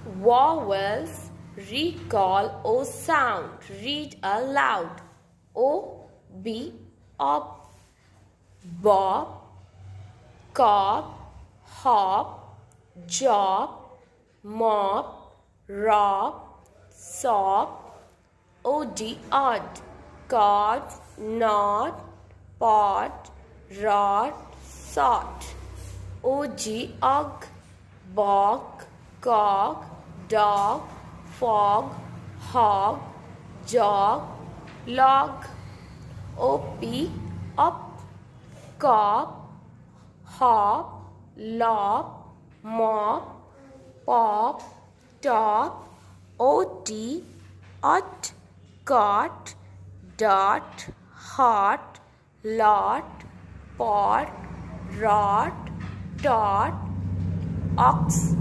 Vowels recall O sound. Read aloud. O, B, op, bob, cob, hop, job, mop, rob, sob. Od, odd, cod, nod, pot, rod, sot. Og, og, bog, cog, dog, fog, hog, jog, log. Op, up, cop, hop, lob, mop, pop, top. Ot, ot, cot, dot, hot, lot, pot, rot, tot, ox,